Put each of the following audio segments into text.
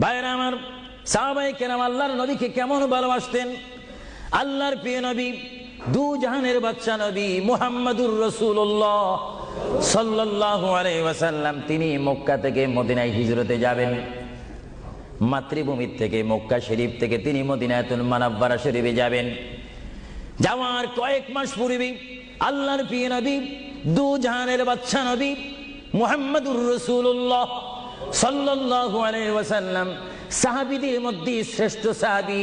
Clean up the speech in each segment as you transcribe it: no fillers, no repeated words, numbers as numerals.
ভাইরা আমার, সাহাবায়ে কেরাম আল্লাহর নবীকে কেমন ভালোবাসতেন। আল্লাহর প্রিয় নবী, দু জাহানের বাদশা নবী মুহাম্মদুর রাসূলুল্লাহ সাল্লাল্লাহু আলাইহি ওয়াসাল্লাম, তিনি মক্কা থেকে মদিনায় হিজরতে যাবেন। মাতৃভূমি থেকে মক্কা শরীফ থেকে তিনি মদিনাতুল মুনাওয়ারা শরীফে যাবেন। যাওয়ার কয়েক মাস পূর্বে আল্লাহর প্রিয় নবী, দু জাহানের বাদশা নবী মুহাম্মদুর রাসূলুল্লাহ সাল্লাল্লাহু আলাইহি ওয়াসাল্লাম, সাহাবীদের মধ্যে শ্রেষ্ঠ সাহাবী,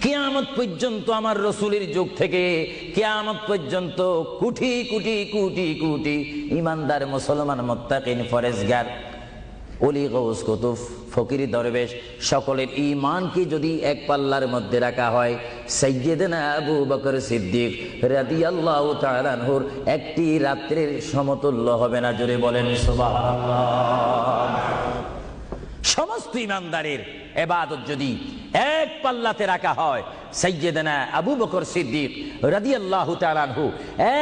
কিয়ামত পর্যন্ত আমার রাসূলের যুগ থেকে কিয়ামত পর্যন্ত কোটি কোটি কোটি কোটি ঈমানদার মুসলমান মুত্তাকিন ফরেজগার ওলি গৌস কুতুব ফকির দরবেশ সকলের ঈমানকে যদি এক পাল্লার মধ্যে রাখা হয়, সাইয়্যিদনা আবু বকর সিদ্দিক রাদিয়াল্লাহু তাআলা আনহুর একটি রাত্রির সমতুল্য হবে না। জোরে বলেন সুবহানাল্লাহ। সমস্ত ঈমানদারের ইবাদত যদি এক পাল্লাতে রাখা হয়, সাইয়্যিদনা আবু বকর সিদ্দিক রাদিয়াল্লাহু তাআলা আনহু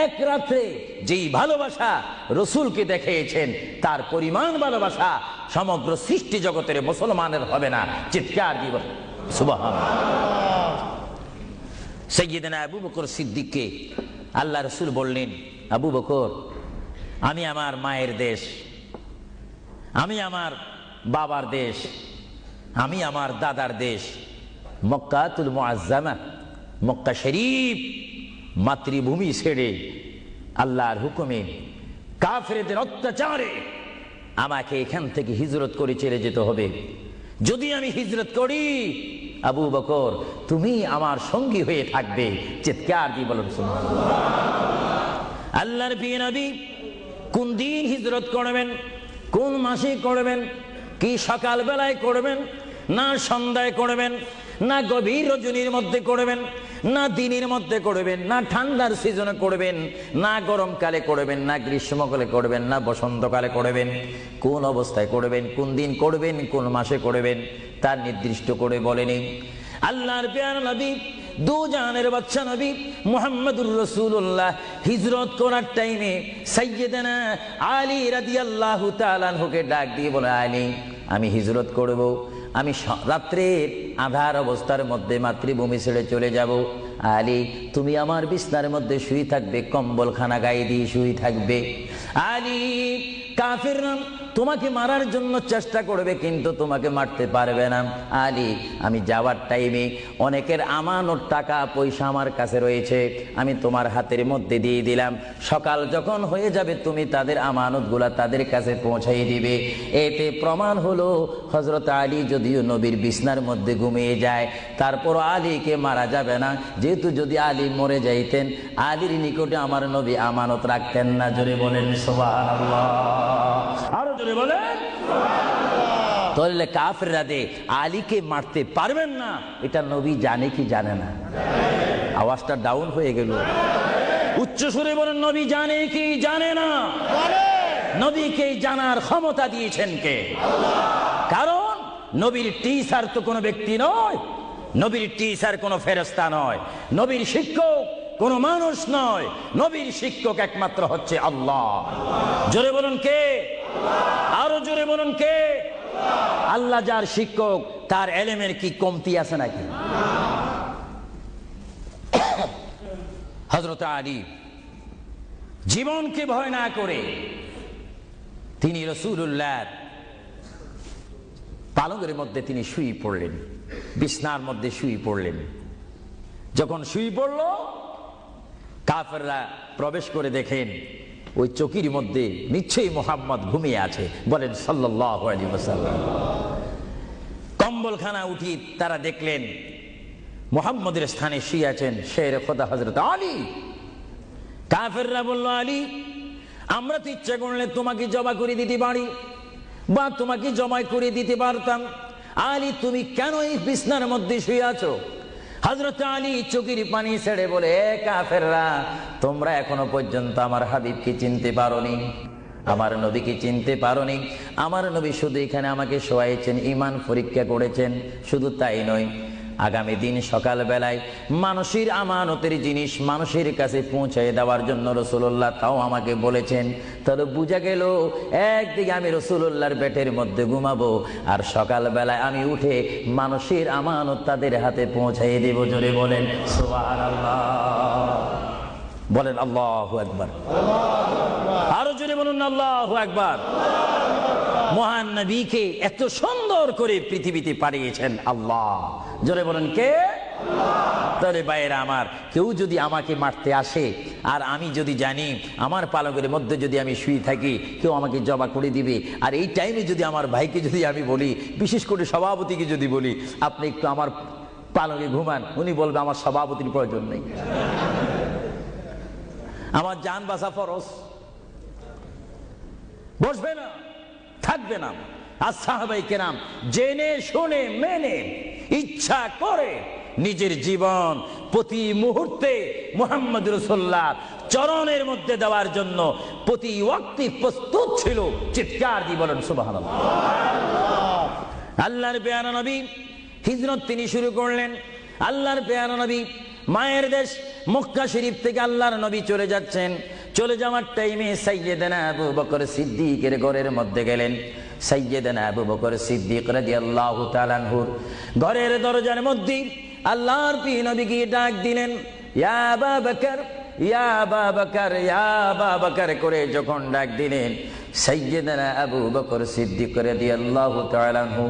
এক রাতে যেই ভালোবাসা রাসূলকে দেখিয়েছেন, তার পরিমাণ ভালোবাসা সমগ্র সৃষ্টি জগতের মুসলমানের হবে না। চিৎকার দিব সুবহানাল্লাহ। সাইয়্যিদনা আবু বকর সিদ্দিককে আল্লাহ রাসূল বললেন, আবু বকর, আমি আমার মায়ের দেশ, আমি আমার বাবার দেশ, আমি আমার দাদার দেশ মক্কাতুল মুআজ্জামা, মক্কা শরীফ মাতৃভূমি ছেড়ে আল্লাহর হুকুমে কাফেরদের অত্যাচারে আমাকে এখান থেকে হিজরত করে চলে যেতে হবে। যদি আমি হিজরত করি, আবু বকর, তুমি আমার সঙ্গী হয়ে থাকবে। চিৎকার দিয়ে বলুন সুবহানাল্লাহ। আল্লাহর প্রিয় নবী কোন দিন হিজরত করবেন, কোন মাসে করবেন, কি সকাল বেলায় করবেন, না সন্ধ্যায় করবেন, না গভীর রজনীর মধ্যে করবেন, না দিনের মধ্যে করবেন, না ঠান্ডার সিজনে করবেন, না গরমকালে করবেন, না গ্রীষ্মকালে করবেন, না বসন্তকালে করবেন, কোন অবস্থায় করবেন, কোন দিন করবেন, কোন মাসে করবেন, তার নির্দিষ্ট করে বলেনি। আল্লাহর প্যারা নবী, দু জাহানের বাদশা নবী মুহাম্মদুর রাসূলুল্লাহ হিজরত করার টাইমে সাইয়্যিদানা আলী রাদিয়াল্লাহু তাআলা আনহুকে ডাক দিয়ে বলে, আলী, আমি হিজরত করব, আমি রাত্রের আঁধার অবস্থার মধ্যে মাতৃভূমি ছেড়ে চলে যাব। আলী, তুমি আমার বিছনার মধ্যে শুয়ে থাকবে, কম্বলখানা গায়ে দিয়ে শুয়ে থাকবে। আলী, কাফেররা তোমাকে মারার জন্য চেষ্টা করবে, কিন্তু তোমাকে মারতে পারবে না। আলী, আমি যাওয়ার টাইমে অনেকের আমানত টাকা পয়সা আমার কাছে রয়েছে, আমি তোমার হাতের মধ্যে দিয়ে দিলাম। সকাল যখন হয়ে যাবে, তুমি তাদের আমানতগুলা তাদের কাছে পৌঁছাই দিবে। এতে প্রমাণ হলো হযরত আলী যদিও নবীর বিছনার মধ্যে ঘুমিয়ে যায়, তারপর আলীকে মারা যাবে না, যেহেতু যদি আলী মরে যাইতেন, আলীর নিকটে আমার নবী আমানত রাখতেন না। জোরে বলেন সুবহানাল্লাহ। আরো জোরে বলেন সুবহানাল্লাহ। তাহলে কাফেররা দে আলীকে মারতে পারবেন না, এটা নবী জানে কি জানে না? আওয়াজটা ডাউন হয়ে গেল। উচ্চ সুরে বলেন, নবী জানে কি জানে না? নবীকে জানার ক্ষমতা দিয়েছেন কে? আল্লাহ। কারণ নবীর টিচার তো কোনো ব্যক্তি নয়, নবীর টিচার কোনো ফেরেশতা নয়, নবীর শিক্ষক কোনো মানুষ নয়, নবীর শিক্ষক একমাত্র হচ্ছে আল্লাহ। জোরে বলুন কে? আরো জোরে বলুন কে? আল্লাহ যার শিক্ষক, তার এলেমের কি কমতি আছে নাকি? হযরত আলী জীবনকে ভয় না করে তিনি রাসূলুল্লাহর পালঙ্কের মধ্যে তিনি শুয়ে পড়লেন, বিছনার মধ্যে শুয়ে পড়লেন। যখন শুয়ে পড়ল, কাফেররা প্রবেশ করে দেখেন ওই চকির মধ্যে নিশ্চয়ই মুহাম্মদ ঘুমিয়ে আছে। বলেন সাল্লাল্লাহু আলাইহি ওয়াসাল্লাম। কম্বলখানা উঠি তারা দেখলেন মুহাম্মদের স্থানে শুয়ে আছেন শের খোদা হযরত আলী। কাফেররা বলল, আলী, আমরা তো ইচ্ছা করলে তোমাকে জবা করে দিতে পারি বা তোমাকে জমায় করে দিতে পারতাম। আলী, তুমি কেন এই বিছনার মধ্যে শুয়ে আছো? হযরত আলী চোখের পানি ছেড়ে বলে, এ কাফেররা, তোমরা এখনো পর্যন্ত আমার হাবিবকে চিনতে পারোনি, আমার নবীকে চিনতে পারোনি। আমার নবী শুধু এখানে আমাকে শোয়াইছেন, ঈমান পরীক্ষা করেছেন, শুধু তাই নয়, আগামী দিন সকাল বেলায় মানুষের আমানতের জিনিস মানুষের কাছে পৌঁছে দেওয়ার জন্য রাসূলুল্লাহ তাও আমাকে বলেছেন। তাহলে বুঝা গেল একদিকে আমি রাসূলুল্লাহর পেটের মধ্যে ঘুমাবো, আর সকাল বেলায় আমি উঠে মানুষের আমানত তাদের হাতে পৌঁছাই দেব। জোরে বলেন সুবহানাল্লাহ, বলেন আল্লাহু আকবার, আরো জোরে বলুন আল্লাহু আকবার। মহান নবীকে এত সুন্দর করে পৃথিবীতে পাঠিয়েছেন আল্লাহ। জোরে বলেন কে? তাহলে ভাইয়েরা আমার, কেউ যদি আমাকে মারতে আসে আর আমি যদি জানি আমার পালকের মধ্যে যদি আমি শুয়ে থাকি কেউ আমাকে জবা করে দিবে, আর এই টাইমে যদি আমার ভাইকে যদি আমি বলি, বিশেষ করে সভাপতিকে যদি বলি আপনি একটু আমার পালকে ঘুমান, উনি বলবে আমার সভাপতির প্রয়োজন নেই, আমার জান বাঁচা ফরজ, বসবে না, থাকবে না। আর সাহাবায়ে কেরাম জেনে শুনে মেনে ইচ্ছা করে নিজের জীবন প্রতি মুহূর্তে মুহাম্মদ রাসূলুল্লাহ চরণের মধ্যে দেওয়ার জন্য প্রতি ওয়াক্তে প্রস্তুত ছিল। চিৎকার দিয়ে বলেন সুবহানাল্লাহ। আল্লাহর পেয়ারা নবী হিজরত তিনি শুরু করলেন। আল্লাহর পেয়ারা নবী মায়ের দেশ মক্কা শরীফ থেকে আল্লাহর নবী চলে যাচ্ছেন। চলে যাওয়ার টাইমে সাইয়্যিদানা আবু বকর সিদ্দিকের ঘরের মধ্যে গেলেন। সাইয়্যিদানা আবু বকর সিদ্দিক রাদিয়াল্লাহু তাআলা আনহুর ঘরের দরজার মধ্যে আল্লাহর প্রিয় নবী গিয়ে ডাক দিলেন, ইয়া আবু বকর, ইয়া আবু বকর, ইয়া আবু বকর করে যখন ডাক দিলেন, সাইয়্যিদানা আবু বকর সিদ্দিক রাদিয়াল্লাহু তাআলা আনহু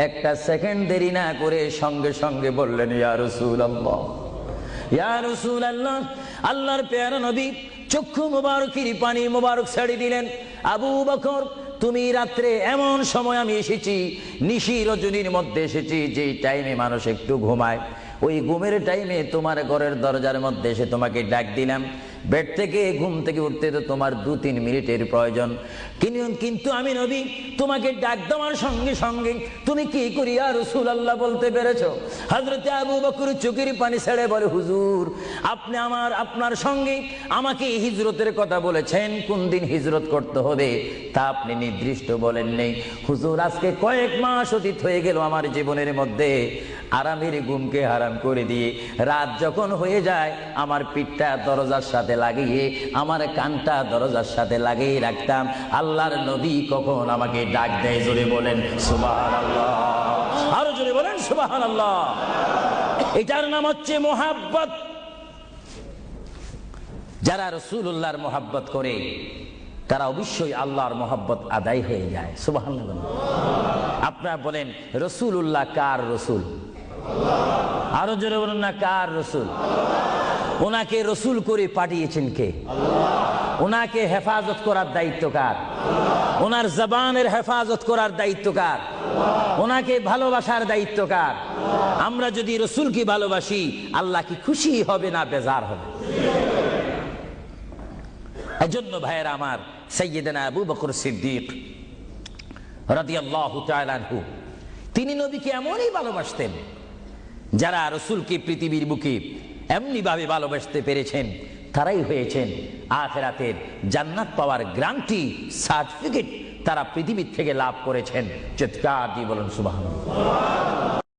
একটা সেকেন্ড দেরি না করে সঙ্গে সঙ্গে বললেন, ইয়া রাসূলুল্লাহ, ইয়া রাসূলুল্লাহ। আল্লাহর প্যারা নবী চক্ষু মুবারকের পানি মুবারক ছেড়ে দিলেন, আবু বকর তুমি রাত্রে এমন সময় আমি এসেছি, নিশি রজনীর মধ্যে এসেছি, যে টাইমে মানুষ একটু ঘুমায়, ওই ঘুমের টাইমে তোমার ঘরের দরজার মধ্যে এসে তোমাকে ডাক দিলাম। বেড থেকে ঘুম থেকে উঠতে তো তোমার 2-3 মিনিটের প্রয়োজন, কিন্তু আমি নবী তোমাকে ডাক দেওয়ার সঙ্গে সঙ্গে তুমি কি করি ইয়া রাসূলুল্লাহ বলতে পেরেছো? হযরতে আবু বকর চোখের পানি ছেড়ে বলে, হুজুর আপনি আপনার সঙ্গে আমাকে হিজরতের কথা বলেছেন, কোন দিন হিজরত করতে হবে তা আপনি নির্দিষ্ট বলেন নেই। হুজুর আজকে কয়েক মাস অতীত হয়ে গেল আমার জীবনের মধ্যে আরামের ঘুমকে হারাম করে দিয়ে, রাত যখন হয়ে যায় আমার পিঠটা দরজার সাথে লাগিয়ে আমার কানটা দরজার সাথে লাগিয়ে রাখতাম, আল্লাহর নবী কখন আমাকে ডাক দেয়। জোরে বলেন সুবহানাল্লাহ, আরো জোরে বলেন সুবহানাল্লাহ। এটার নাম হচ্ছে মুহাব্বত। যারা রাসূলুল্লাহর মুহাব্বত করে তারা অবশ্যই আল্লাহর মুহাব্বত আদায় হয়ে যায়। সুবহানাল্লাহ। আপনারা বলেন রাসূলুল্লাহ কার রাসূল? আরো জোরে বলুন না, কার রাসূল? ওনাকে রাসূল করে পাঠিয়েছেন কে? ওনাকে হেফাজত করার দায়িত্ব কার? ওনার জবানের হেফাজত করার দায়িত্ব কার? ওনাকে ভালোবাসার দায়িত্ব কার? আমরা যদি রাসূলকে ভালোবাসি আল্লাহ কি খুশি হবে না বেজার হবে? এজন্য ভাইয়েরা আমার, সাইয়্যিদানা আবু বকর সিদ্দিক রাদিয়াল্লাহু তাআলা আনহু তিনি নবীকে এমনই ভালোবাসতেন, যারা রাসূলকে পৃথিবীর বুকে এমনি ভাবে ভালোবাসতে পেরেছেন তারাই হয়েছেন আখিরাতের জান্নাত পাওয়ার গ্যারান্টি সার্টিফিকেট তারা পৃথিবী থেকে লাভ করেছেন। চিৎকার দিয়ে বলুন সুবহানাল্লাহ।